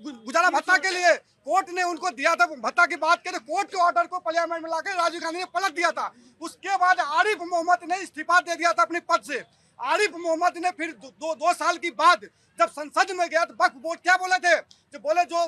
गुजारा भत्ता के लिए कोर्ट ने उनको दिया था भत्ता की बात करें, कोर्ट के ऑर्डर को पार्लियामेंट में लाकर राजीव गांधी ने पलट दिया था। उसके बाद आरिफ मोहम्मद ने इस्तीफा दे दिया था अपने पद से। आरिफ मोहम्मद ने फिर दो साल की बाद जब संसद में गया तो वक्फ बोर्ड क्या बोले थे, जो बोले जो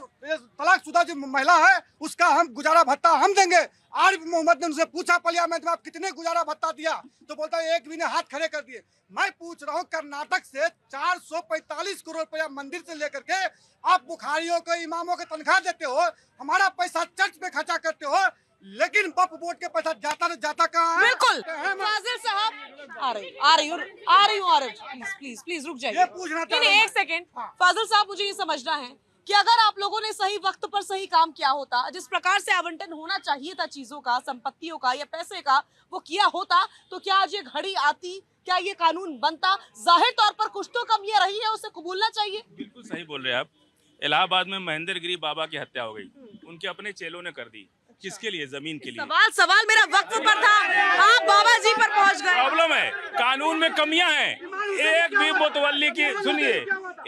तलाकशुदा जो महिला है उसका हम गुजारा भत्ता हम देंगे। आरिफ मोहम्मद ने उनसे पूछा पार्लियामेंट में, आप कितने गुजारा भत्ता दिया, तो बोलता है एक भी ने हाथ खड़े कर दिए। मैं पूछ रहा हूँ, कर्नाटक से 445 करोड़ रुपया मंदिर से लेकर के आप बुखारियों को, इमामों को तनख्वाह देते हो, हमारा पैसा चर्च पे खर्चा करते हो, लेकिन वक्फ बोर्ड के पैसा जाता तो जाता कहाँ है? बिल्कुल फाजिल साहब, आ रही हूँ, प्लीज रुक जाइए। ये पूछना था नहीं, एक सेकंड फाजिल साहब, मुझे ये समझना है कि अगर आप लोगों ने सही वक्त पर सही काम किया होता, जिस प्रकार से आवंटन होना चाहिए था चीजों का, संपत्तियों का या पैसे का, वो किया होता, तो क्या आज ये घड़ी आती, क्या ये कानून बनता? जाहिर तौर पर कुछ तो कमियां रही है, उसे कबूलना चाहिए। बिल्कुल सही बोल रहे हैं आप। इलाहाबाद में महेंद्र गिरी बाबा की हत्या हो गई, उनके अपने चेलों ने कर दी। किसके लिए? जमीन के लिए। सवाल मेरा वक्त पर था, आप बाबा जी पर पहुंच गए। प्रॉब्लम है, कानून में कमियां हैं। एक भी मुतवल्ली की, सुनिए,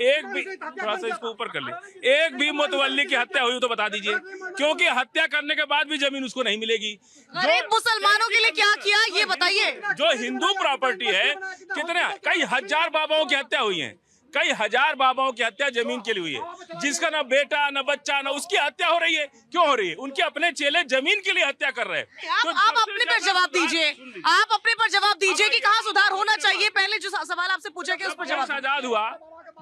एक भी, थोड़ा सा इसको ऊपर कर ले, एक भी मुतवल्ली की हत्या हुई तो बता दीजिए, क्योंकि हत्या करने के बाद भी जमीन उसको नहीं मिलेगी। गरीब मुसलमानों के लिए क्या किया ये बताइए। जो हिंदू प्रॉपर्टी है, कितने, कई हजार बाबाओं की हत्या हुई है, कई हजार बाबाओं की हत्या जमीन के लिए हुई है, जिसका ना बेटा ना बच्चा ना, उसकी हत्या हो रही है। क्यों हो रही है? उनके अपने चेले जमीन के लिए हत्या कर रहे हैं। आप अपने पर जवाब दीजिए, आप अपने पर जवाब दीजिए कि कहाँ सुधार होना चाहिए। पहले जो सवाल आपसे पूछा गया उस पर जवाब। आजाद हुआ,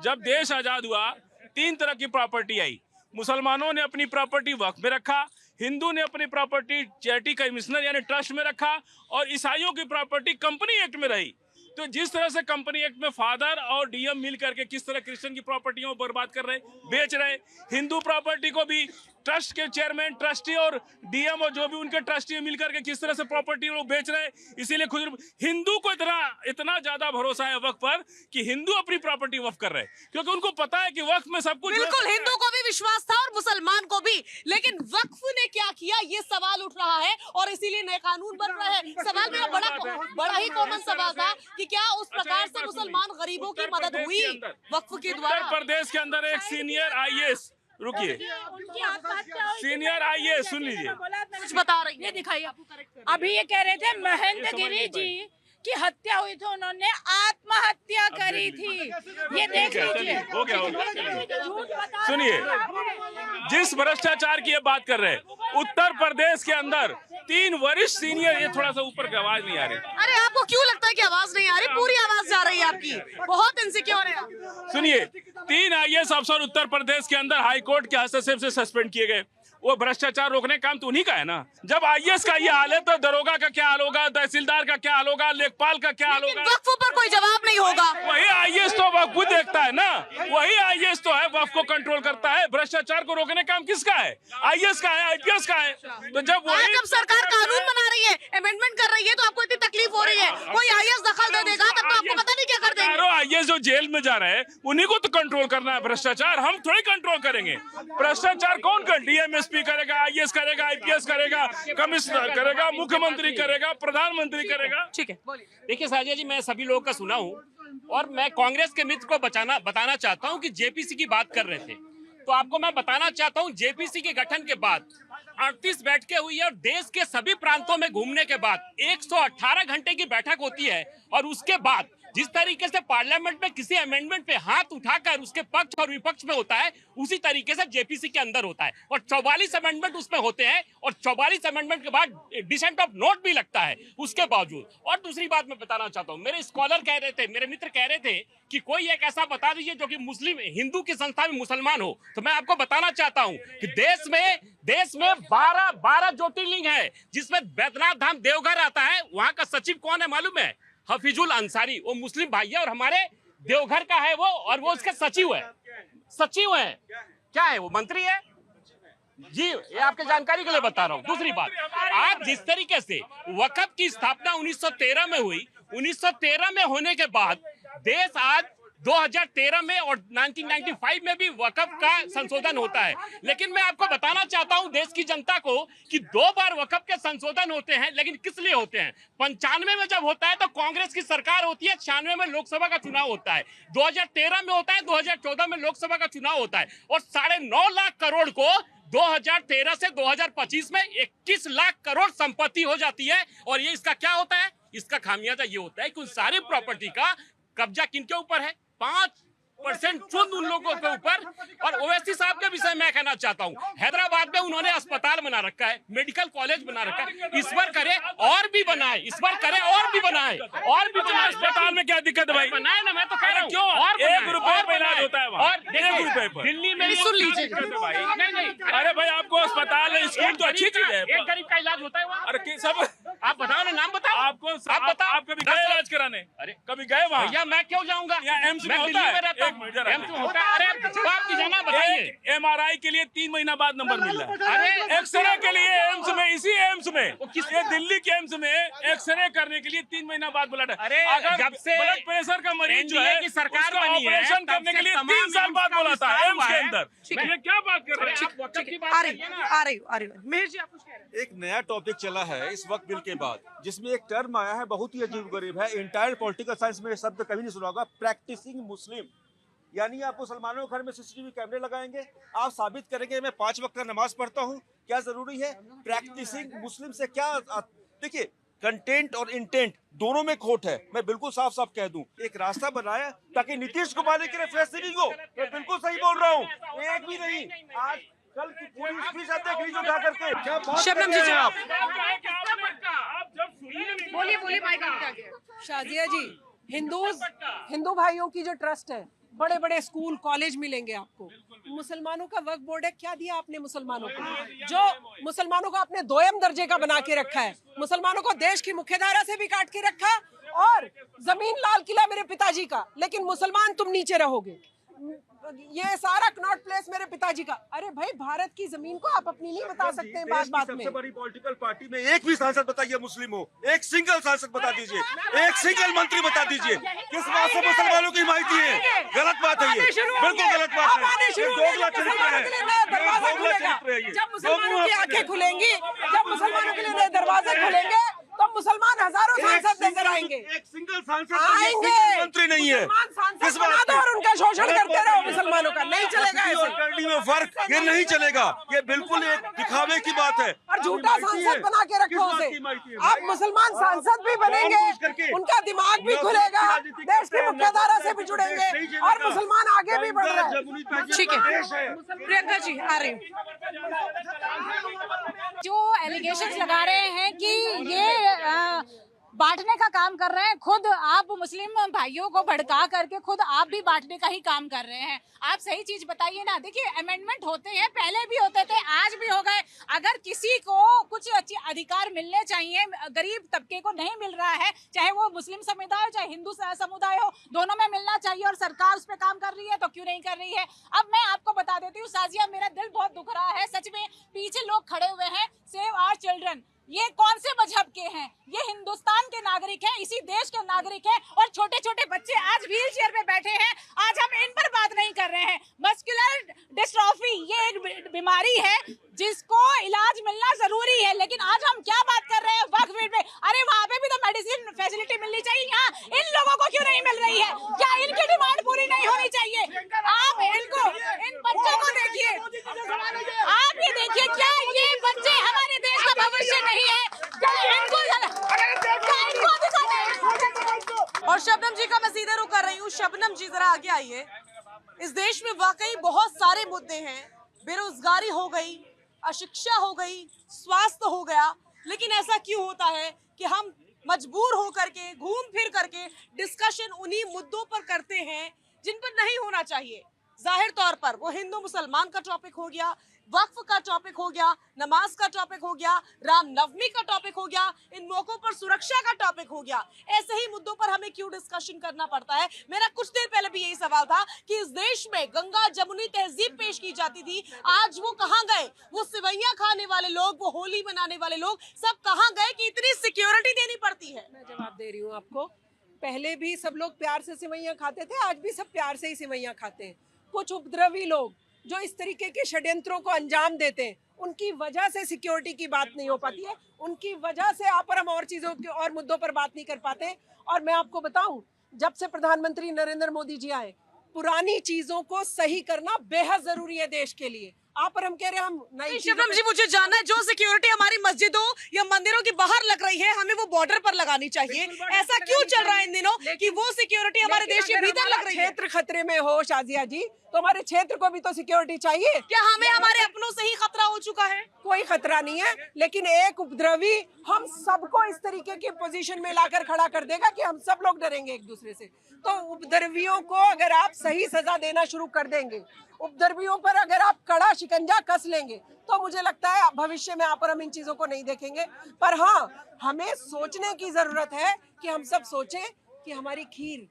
जब देश आजाद हुआ, 3 तरह की प्रॉपर्टी आई। मुसलमानों ने अपनी प्रॉपर्टी वक्फ में रखा, हिंदू ने अपनी प्रॉपर्टी चैरिटी कमिश्नर यानी ट्रस्ट में रखा, और ईसाइयों की प्रॉपर्टी कंपनी एक्ट में रही। तो जिस तरह से कंपनी एक्ट में फादर और डीएम मिल करके किस तरह क्रिश्चियन की प्रॉपर्टियों को बर्बाद कर रहे, बेच रहे, हिंदू प्रॉपर्टी को भी ट्रस्ट के चेयरमैन, ट्रस्टी और डीएम और जो भी उनके ट्रस्टी मिलकर के किस तरह से प्रॉपर्टी लोग बेच रहे। इसीलिए खुद हिंदू को इतना ज्यादा भरोसा है वक्फ पर कि हिंदू अपनी प्रॉपर्टी वक्फ कर रहे हैं, क्योंकि उनको पता है कि वक्फ में सब कुछ। बिल्कुल, हिंदू को भी विश्वास था और मुसलमान को भी, लेकिन वक्फ ने क्या किया ये सवाल उठ रहा है और इसीलिए नए कानून बन रहे हैं। सवाल मेरा बड़ा ही कॉमन सवाल था कि क्या उस प्रकार से मुसलमान गरीबों की मदद हुई वक्फ के द्वारा? उत्तर प्रदेश के अंदर एक सीनियर आईएएस, रुकिए, सीनियर आईएएस, सुन लीजिए, कुछ बता रही है, दिखाइए। अभी ये कह रहे थे महेंद्र गिरी जी की हत्या हुई थी, उन्होंने आत्महत्या करी थी। ये देख लीजिए, हो गया। सुनिए, जिस भ्रष्टाचार की ये बात कर रहे हैं, उत्तर प्रदेश के अंदर 3 वरिष्ठ सीनियर, ये थोड़ा सा ऊपर की आवाज नहीं आ रही। अरे आपको क्यों लगता है कि आवाज नहीं आ रही? पूरी आवाज जा रही है आपकी, बहुत इनसिक्योर है। सुनिए, 3 आईएएस अफसर उत्तर प्रदेश के अंदर हाईकोर्ट के हस्तक्षेप से सस्पेंड किए गए। वो भ्रष्टाचार रोकने का काम तो उन्हीं का है ना। जब आईएएस का ये हाल है तो दरोगा का क्या हाल होगा, तहसीलदार का क्या हाल होगा, लेखपाल का क्या हाल होगा? वक्फ पर कोई जवाब नहीं होगा। वही आईएएस तो वक्फ को देखता है ना, वही आईएएस तो है वक्फ को कंट्रोल करता है। भ्रष्टाचार को रोकने का काम किसका है? आईएएस का है, आईपीएस का है। तो जब सरकार कानून बना रही है, अमेंडमेंट कर रही है, तो आपको इतनी तकलीफ हो रही है, कोई आईएएस दखल दे देगा तब तो आपको पता नहीं क्या कर देंगे। आईएएस जो जेल में जा रहे हैं उन्हीं को तो कंट्रोल करना है। भ्रष्टाचार हम थोड़ी कंट्रोल करेंगे। भ्रष्टाचार कौन कर? डीएमएसपी करेगा, आईएएस करेगा, आईपीएस करेगा, कमिश्नर करेगा, मुख्यमंत्री करेगा, प्रधानमंत्री करेगा। ठीक है, देखिए साजिया जी, मैं सभी लोगों का सुना हूँ और मैं कांग्रेस के मित्र को बताना चाहता हूँ कि जेपीसी की बात कर रहे थे, तो आपको मैं बताना चाहता हूँ जेपीसी के गठन के बाद 38 बैठकें हुई है और देश के सभी प्रांतों में घूमने के बाद 118 घंटे की बैठक होती है और उसके बाद जिस तरीके से पार्लियामेंट में किसी अमेंडमेंट पे हाथ उठाकर उसके पक्ष और विपक्ष में होता है, उसी तरीके से जेपीसी के अंदर होता है। और 44 अमेंडमेंट उसमें होते हैं और 44 अमेंडमेंट के बाद डिसेंट ऑफ नोट भी लगता है उसके बावजूद। और दूसरी बात मैं बताना चाहता हूँ, मेरे स्कॉलर कह रहे थे, मेरे मित्र कह रहे थे कि कोई एक ऐसा बता दीजिए जो कि मुस्लिम हिंदू की संस्था में मुसलमान हो। तो मैं आपको बताना चाहता हूँ कि देश में 12 ज्योतिर्लिंग है, जिसमें बैद्यनाथ धाम देवघर आता है। वहां का सचिव कौन है मालूम है? हफीजुल अंसारी। वो मुस्लिम भाई है और हमारे देवघर का है वो, और वो उसके सचिव है। क्या है वो? मंत्री है जी। ये आपके जानकारी के लिए बता रहा हूँ। दूसरी बात, आज जिस तरीके से वक्फ की स्थापना 1913 में हुई, 1913 में होने के बाद देश आज 2013 में और 1995 में भी वक्फ का संशोधन होता है। लेकिन मैं आपको बताना चाहता हूं देश की जनता को कि 2 बार वक्फ के संशोधन होते हैं, लेकिन किस लिए होते हैं? 95 में जब होता है तो कांग्रेस की सरकार होती है, 96 में लोकसभा का चुनाव होता है, 2013 में होता है, 2014 में लोकसभा का चुनाव होता है। और 9.5 लाख करोड़ को 2013 से 2025 में 21 लाख करोड़ संपत्ति हो जाती है। और ये इसका क्या होता है? इसका खामियाजा ये होता है कि उन सारी प्रॉपर्टी का कब्जा किनके ऊपर है? 5% चुन उन लोगों के ऊपर। और ओवैसी साहब के विषय में कहना चाहता हूँ, हैदराबाद में उन्होंने अस्पताल बना रखा है, मेडिकल कॉलेज बना रखा है। इस बार करे और भी बनाए, अस्पताल में क्या दिक्कत है भाई? बनाए ना, मैं तो कह रहा हूँ। क्यों? और 1 रुपए पे इलाज होता है वहाँ। और 1 रुपए पर दिल्ली में सुन लीजिए नहीं, अरे भाई आपको अस्पताल है, स्कूल तो अच्छी चीज है। एक गरीब का इलाज होता है वहाँ। अरे सब आप बताओ ना, नाम बताओ। आप कभी गए इलाज कराने? अरे कभी गए वहाँ? भैया मैं क्यों जाऊंगा? यहाँ एम्स में मैं होता दिल्ली है। में रहता हूँ। एक मिनट जरा। एम्स में होता है। अरे आप की जाना बताइए। MRI के लिए 3 महीना बाद नंबर मिल रहा है। अरे एक्सरे के लिए एम्स में, इसी एम्स में, ये दिल्ली के एम्स में एक्सरे करने के लिए 3 महीना बाद बुलाया। अरे जब से ब्लड प्रेशर का मरीज जो है की सरकार उसका बनी है, ऑपरेशन करने के लिए 3 साल बाद बुलाता है एम्स के अंदर। ये क्या बात कर रहे हैं? आ रही हूँ। मेहर जी, आप कुछ कह रहे हैं? एक नया टॉपिक चला है इस वक्त बिल के बाद, जिसमें एक टर्म आया है बहुत ही अजीबोगरीब है। इंटायर पॉलिटिकल साइंस में शब्द कभी नहीं सुना होगा, प्रैक्टिसिंग मुस्लिम। यानी आप मुसलमानों के घर में CCTV कैमरे लगाएंगे, आप साबित करेंगे मैं 5 वक्त का नमाज पढ़ता हूँ, क्या जरूरी है? प्रैक्टिसिंग मुस्लिम से क्या? देखिए, कंटेंट और इंटेंट दोनों में खोट है। मैं बिल्कुल साफ साफ कह दूं, एक रास्ता बनाया ताकि नीतीश कुमार के लिए फ्रेशरिंग हो। मैं बिल्कुल सही बोल रहा हूँ, एक भी नहीं। आज कल की पूरी स्पीच आप देख लीजिए उठा करके। शबनम जी, आप बोलिए माइक आपके आगे। शाजिया जी, हिंदू भाइयों की जो ट्रस्ट है, बड़े बड़े स्कूल कॉलेज मिलेंगे आपको। मुसलमानों का वक्फ बोर्ड है, क्या दिया आपने मुसलमानों को? जो मुसलमानों को आपने 2M दर्जे का बना के रखा है, मुसलमानों को देश की मुख्यधारा से भी काट के रखा, और जमीन लाल किला मेरे पिताजी का, लेकिन मुसलमान तुम नीचे रहोगे। ये सारा कनॉट प्लेस मेरे पिताजी का। अरे भाई, भारत की जमीन को आप अपनी नहीं बता सकते हैं बात में। सबसे बड़ी पॉलिटिकल पार्टी में एक भी सांसद बताइए मुस्लिम हो, एक सिंगल सांसद बता दीजिए, एक सिंगल मंत्री बता दीजिए। किस बात से मुसलमानों की हिमायती है? गलत बात है, ये बिल्कुल गलत बात है। दोगला चरित्र है। जब मुसलमानों की आंखें खुलेंगी, जब मुसलमानों के लिए नए दरवाजे खुलेंगे, तो मुसलमान हजारों सांसद नजर आएंगे। एक सिंगल सांसद आएंगे, मंत्री नहीं है। किस बात है? और उनका शोषण करते रहो मुसलमानों का, नहीं चलेगा ऐसे। और करनी में फर्क, ये नहीं चलेगा। ये बिल्कुल एक दिखावे की बात है और झूठा सांसद बना के रखो उसे। आप मुसलमान सांसद भी बनेंगे, उनका दिमाग भी खुलेगा, देश की मुख्यधारा से भी जुड़ेंगे, और मुसलमान आगे भी बढ़ रहे हैं। ठीक है, प्रियंका जी आ रही हूँ। जो एलिगेशंस लगा रहे हैं कि ये बांटने का काम कर रहे हैं, खुद आप मुस्लिम भाइयों को भड़का करके खुद आप भी बांटने का ही काम कर रहे हैं। आप सही चीज बताइए ना। देखिए, अमेंडमेंट होते हैं, पहले भी होते थे, आज भी हो गए। अगर किसी को कुछ अच्छे अधिकार मिलने चाहिए, गरीब तबके को नहीं मिल रहा है, चाहे वो मुस्लिम समुदाय हो चाहे हिंदू समुदाय हो, दोनों में मिलना चाहिए, और सरकार उस पर काम कर रही है, तो क्यों नहीं कर रही है? अब मैं आपको बता देती हूँ साजिया, मेरा दिल बहुत दुख रहा है सच में। पीछे लोग खड़े हुए हैं, सेव आवर चिल्ड्रन। ये कौन से मजहब के हैं? ये हिंदुस्तान के नागरिक हैं, इसी देश के नागरिक हैं, और छोटे छोटे बच्चे आज व्हील चेयर पे बैठे हैं। आज हम इन पर बात नहीं कर रहे हैं। मस्कुलर डिस्ट्रॉफी ये एक बीमारी है जिसको इलाज मिलना जरूरी है, लेकिन आज हम क्या बात कर रहे हैं? वक्फ बोर्ड में, अरे वहाँ पे भी तो मेडिसिन फैसिलिटी मिलनी चाहिए, यहाँ इन लोगों को क्यों नहीं मिल रही है? क्या इनकी डिमांड पूरी नहीं होनी चाहिए? आप इनको, इन बच्चों को देखिए, आप ये देखिए, क्या ये बच्चे हमारे देश का भविष्य नहीं है? क्या इनको और शबनम जी का मैं हूँ शबनम जी, जरा आगे आइए। इस देश में वाकई बहुत सारे मुद्दे हैं, बेरोजगारी हो गई, अशिक्षा हो गई, स्वास्थ्य हो गया, लेकिन ऐसा क्यों होता है कि हम मजबूर होकर के घूम फिर करके डिस्कशन उन्हीं मुद्दों पर करते हैं जिन पर नहीं होना चाहिए। जाहिर तौर पर वो हिंदू मुसलमान का टॉपिक हो गया, वक्फ का टॉपिक हो गया, नमाज का टॉपिक हो गया, रामनवमी का टॉपिक हो गया, इन मौकों पर सुरक्षा का टॉपिक हो गया। ऐसे ही मुद्दों पर हमें क्यों डिस्कशन करना पड़ता है? मेरा कुछ देर पहले भी यही सवाल था कि इस देश में गंगा जमुनी तहजीब पेश की जाती थी, आज वो कहाँ गए? वो सिवैयां खाने वाले लोग, वो होली मनाने वाले लोग सब कहाँ गए कि इतनी सिक्योरिटी देनी पड़ती है? मैं जवाब दे रही हूँ आपको। पहले भी सब लोग प्यार से सिवैयां खाते थे, आज भी सब प्यार से ही सिवैयां खाते हैं। कुछ उपद्रवी लोग जो इस तरीके के षड्यंत्रों को अंजाम देते हैं, उनकी वजह से सिक्योरिटी की बात नहीं हो पाती है, उनकी वजह से आप और हम और चीजों के और मुद्दों पर बात नहीं कर पाते। और मैं आपको बताऊं, जब से प्रधानमंत्री नरेंद्र मोदी जी आए, पुरानी चीजों को सही करना बेहद जरूरी है देश के लिए। आप और हम कह रहे हैं हम नई शबनम जी, मुझे जानना है, जो सिक्योरिटी हमारी मस्जिदों या मंदिरों की बाहर लग रही है, हमें वो बॉर्डर पर लगानी चाहिए। ऐसा क्यों चल रहा है इन दिनों कि वो सिक्योरिटी हमारे देश के भीतर लग रही है? क्षेत्र खतरे में हो शाजिया जी, तो हमारे क्षेत्र को भी तो सिक्योरिटी चाहिए। क्या हमें हमारे अपनों से ही खतरा हो चुका है? कोई खतरा नहीं है, लेकिन एक उपद्रवी हम सबको इस तरीके की पोजीशन में लाकर खड़ा कर देगा कि हम सब लोग डरेंगे एक दूसरे से। तो उपद्रवियों को अगर आप सही सजा देना शुरू कर देंगे, उपद्रवियों पर अगर आप कड़ा शिकंजा कस लेंगे, तो मुझे लगता है भविष्य में आप और हम इन चीजों को नहीं देखेंगे। पर हाँ, हमें सोचने की जरूरत है कि हम सब सोचें कि हमारी खीर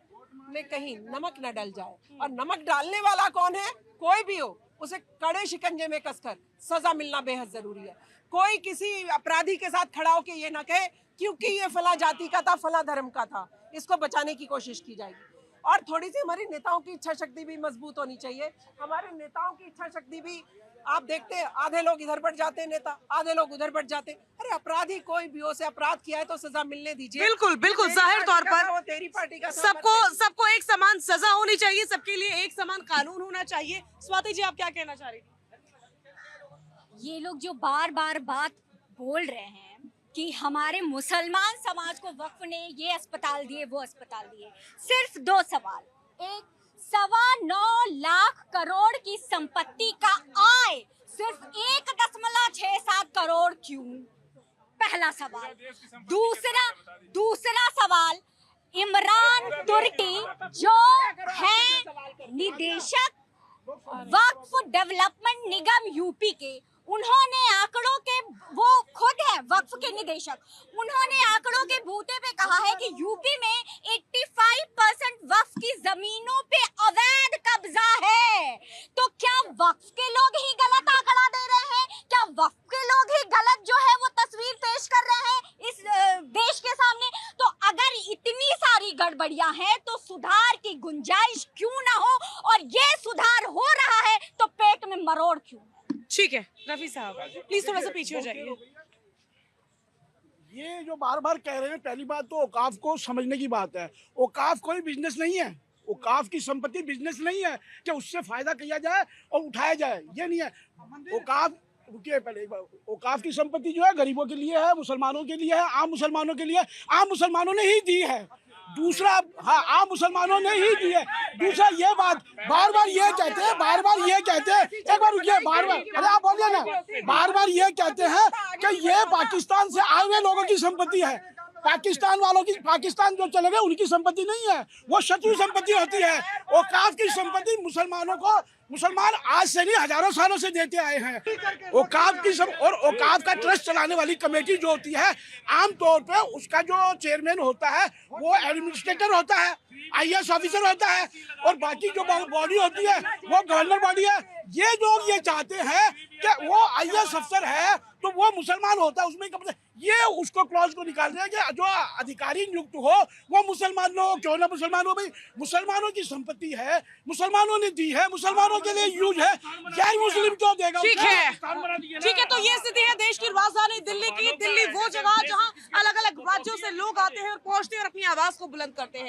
में कहीं नमक न डल जाए, और नमक डालने वाला कौन है? कोई भी हो, उसे कड़े शिकंजे में कसकर सजा मिलना बेहद जरूरी है। कोई किसी अपराधी के साथ खड़ा होकर ये ना कहे क्योंकि ये फला जाति का था, फला धर्म का था, इसको बचाने की कोशिश की जाएगी। और थोड़ी सी हमारी नेताओं की इच्छा शक्ति भी मजबूत होनी चाहिए। हमारे नेताओं की इच्छा शक्ति भी, आप देखते हैं आधे लोग इधर बढ़ जाते हैं नेता, आधे लोग उधर बढ़ जाते हैं। अरे अपराधी कोई भी हो, से अपराध किया है तो सजा मिलने दीजिए। बिल्कुल बिल्कुल, जाहिर तौर पर तेरी पार्टी का सबको एक समान सजा होनी चाहिए, सबके लिए एक समान कानून होना चाहिए। स्वाति जी, आप क्या कहना चाह रही थी? ये लोग जो बार बार बात बोल रहे हैं कि हमारे मुसलमान समाज को वक्फ ने ये अस्पताल दिए, वो अस्पताल दिए, सिर्फ दो सवाल। एक, 9.25 लाख करोड़ की संपत्ति का आय सिर्फ 1.67 करोड़ क्यों? पहला सवाल। दूसरा सवाल, इमरान तुर्की जो है निदेशक वक्फ डेवलपमेंट निगम यूपी के, उन्होंने आंकड़ों के, वो खुद है वक्फ के निदेशक, उन्होंने आंकड़ों के बूते पे कहा है कि यूपी में 85% वक्फ की जमीनों पे अवैध कब्जा है। तो क्या वक्फ के लोग ही गलत आंकड़ा दे रहे हैं? क्या वक्फ के लोग ही गलत जो है वो तस्वीर पेश कर रहे हैं इस देश के सामने? तो अगर इतनी सारी गड़बड़ियां हैं तो सुधार की गुंजाइश क्यों ना हो, और ये सुधार हो रहा है तो पेट में मरोड़ क्यों? ठीक है रफी साहब, प्लीज थोड़ा सा पीछे हो जाइए। ये जो बार बार कह रहे हैं, पहली बात तो औकाफ को समझने की बात है। औकाफ कोई बिजनेस नहीं है, औकाफ की संपत्ति बिजनेस नहीं है कि उससे फायदा किया जाए और उठाया जाए, ये नहीं है। औकाफ, रुकिए पहले एक बार, औकाफ की संपत्ति जो है गरीबों के लिए है, मुसलमानों के लिए है, आम मुसलमानों के लिए, आम मुसलमानों ने ही दी है। दूसरा, हाँ, आम मुसलमानों ने ही दी है। दूसरा ये बात बार बार ये कहते हैं, एक बार रुकिए, बार बार, अरे आप बोलिए ना, बार बार ये कहते हैं कि ये पाकिस्तान से आए हुए लोगों की संपत्ति है। पाकिस्तान वालों की, पाकिस्तान जो चले गए उनकी संपत्ति नहीं है, वो शत्रु संपत्ति होती है। औकाफ की संपत्ति मुसलमानों को, मुसलमान आज से नहीं हजारों सालों से देते आए हैं। औकाफ की और औकाफ का ट्रस्ट चलाने वाली कमेटी जो होती है, आमतौर पे उसका जो चेयरमैन होता है वो एडमिनिस्ट्रेटर होता है, IAS ऑफिसर होता है, और बाकी जो बॉडी होती है वो गवर्नर बॉडी है। ये लोग ये चाहते हैं कि वो IAS अफसर है तो वो मुसलमान होता है, उसमें कब ये उसको क्लॉज को निकाल रहे हैं कि जो अधिकारी नियुक्त हो वो मुसलमान लोग, क्यों ना मुसलमान हो, भाई मुसलमानों की संपत्ति है, मुसलमानों ने दी है, मुसलमानों के लिए यूज है, गैर मुस्लिम क्यों देगा? ठीक है, तो ये स्थिति है देश की राजधानी दिल्ली की। दिल्ली वो जगह जहां अलग अलग राज्यों से लोग आते हैं और पहुंचते हैं और अपनी आवाज को बुलंद करते हैं।